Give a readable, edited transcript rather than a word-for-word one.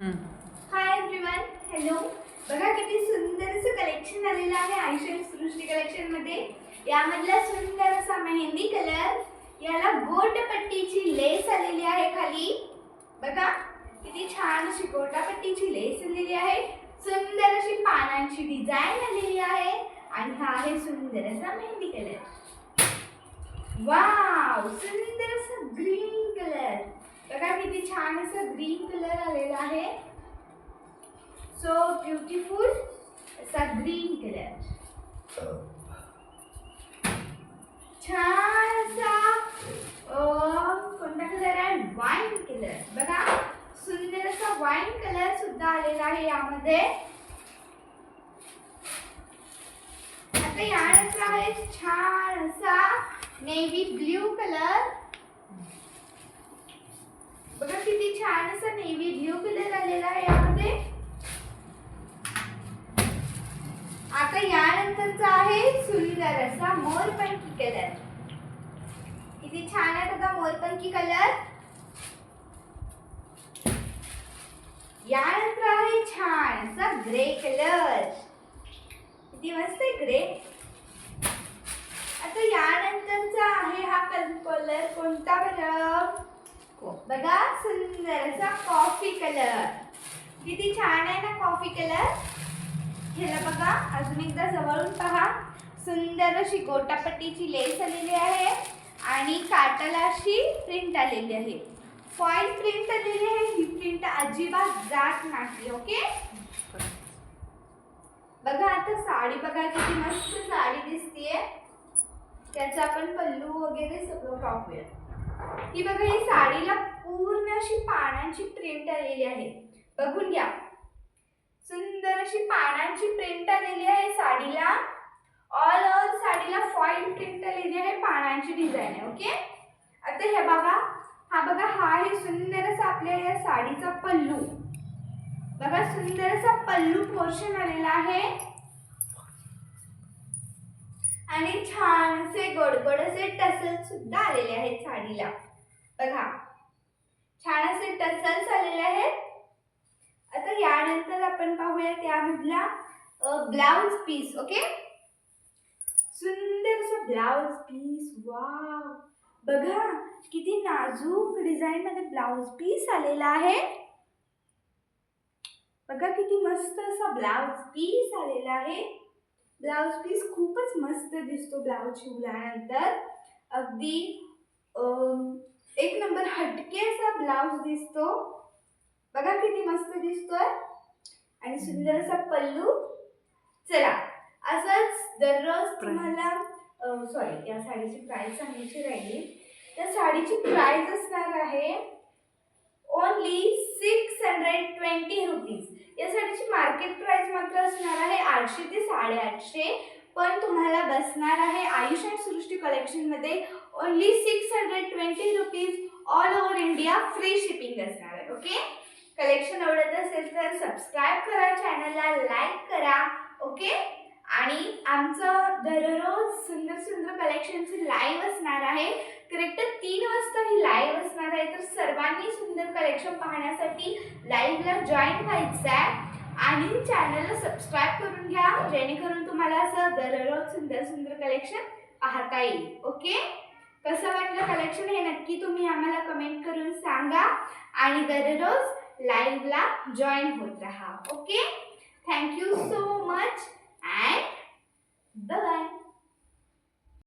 Hi everyone, hello. बघा किती सुंदर असं कलेक्शन आलेलं आहे आयुष्य सृष्टी कलेक्शन मध्ये. यामधला सुंदर असा मेहंदी कलर, याला गोटपट्टीची लेस आलेली आहे खाली. बघा किती छान अशी गोटापट्टीची लेस आलेली आहे. सुंदर अशी पानांची डिझाइन आलेली आहे आणि हा आहे सुंदर असा मेहंदी कलर. वाव, सुंदर असा ग्रीन कलर. बघा किती छान असा ग्रीन कलर आलेला आहे. सो ब्युटिफुल असा ग्रीन कलर. छान असा कोणता कलर आहे? Wine colour. बघा सुंदर असा वाईन कलर सुद्धा आलेला आहे यामध्ये. आता यानंतर आहे छान असा नेव्ही ब्ल्यू कलर. बघा किती छान असा नेव्ही ब्ल्यू कलर आलेला आहे यामध्ये. आता यानंतरचा आहे सुंदर असा मोरपंखी कलर. किती छान आहे बघा मोरपंखी कलर. यानंतर आहे छान असा ग्रे कलर. किती मस्त आहे ग्रे. आता यानंतरचा आहे हा कलर कोणता बरं? बघा सुंदर असा कॉफी कलर. किती छान आहे ना कॉफी कलर. ह्याला बघा अजून एकदा जवळून पहा. सुंदर अशी गोटापट्टीची लेस आलेली आहे आणि काटाला अशी प्रिंट आलेली आहे. फॉईल प्रिंट आलेली आहे. ही प्रिंट अजिबात जात नाही. ओके. बघा आता साडी बघा किती मस्त साडी दिसतीये. त्याचा आपण पल्लू वगैरे सगळं पाहूया. ही बघा ही साडीला पूर्ण अशी पानांची प्रिंट आलेली आहे. बघून घ्या. सुंदर अशी पानांची प्रिंट आलेली आहे साडीला. ऑल ओव्हर साडीला फॉईल प्रिंट आलेली आहे. पानांची डिझाइन आहे. ओके. आता हे बघा, हा बघा हा आहे सुंदर असा आपल्या या साडीचा पल्लू. बघा सुंदर असा पल्लू पोर्शन आलेला आहे आणि छान असे गोडगोड असे टसल सुद्धा आलेले आहेत साडीला. बघा छान असे टसल्स आलेले आहेत. आता यानंतर आपण पाहूया त्यामधला ब्लाउज पीस. ओके. सुंदर असा ब्लाउज पीस. वाव, बघा किती नाजूक डिझाइन मध्ये ब्लाउज पीस आलेला आहे. बघा किती मस्त असा ब्लाउज पीस आलेला आहे. ब्लाउज पीस खूपच मस्त दिसतो ब्लाउज शिवल्यानंतर. अगदी एक नंबर हटके असा ब्लाउज दिसतो. बघा किती मस्त दिसतोय आणि सुंदर असा पल्लू. चला असंच दररोज तुम्हाला सॉरी या साडीची प्राइस सांगायची राहिली. त्या साडीची प्राइस असणार आहे ओनली 620 रुपीज. या साडीची मार्केट प्राइस मात्र असणार आहे 800 ते 850. पण तुम्हाला बसणार आहे आयुष अँड सृष्टी कलेक्शन मध्ये only 620 rupees. All over India free shipping असणार आहे. ओके. कलेक्शन आवडत असेल तर सबस्क्राईब करा, चॅनलला लाईक करा. ओके. आणि आमचं दररोज सुंदर सुंदर कलेक्शनची लाईव्ह असणार आहे. करेक्ट 3 वाजता ही लाईव्ह असणार आहे. तर सर्वांनी सुंदर कलेक्शन पाहण्यासाठी लाईव्हला जॉईन व्हायचं आहे आणि चॅनलला सबस्क्राईब करून घ्या, जेणेकरून तुम्हाला असं दररोज सुंदर सुंदर कलेक्शन पाहता येईल. ओके. कसं वाटलं कलेक्शन हे नक्की तुम्ही आम्हाला कमेंट करून सांगा आणि दररोज लाईव्हला जॉईन होत राहा. ओके. Thank you so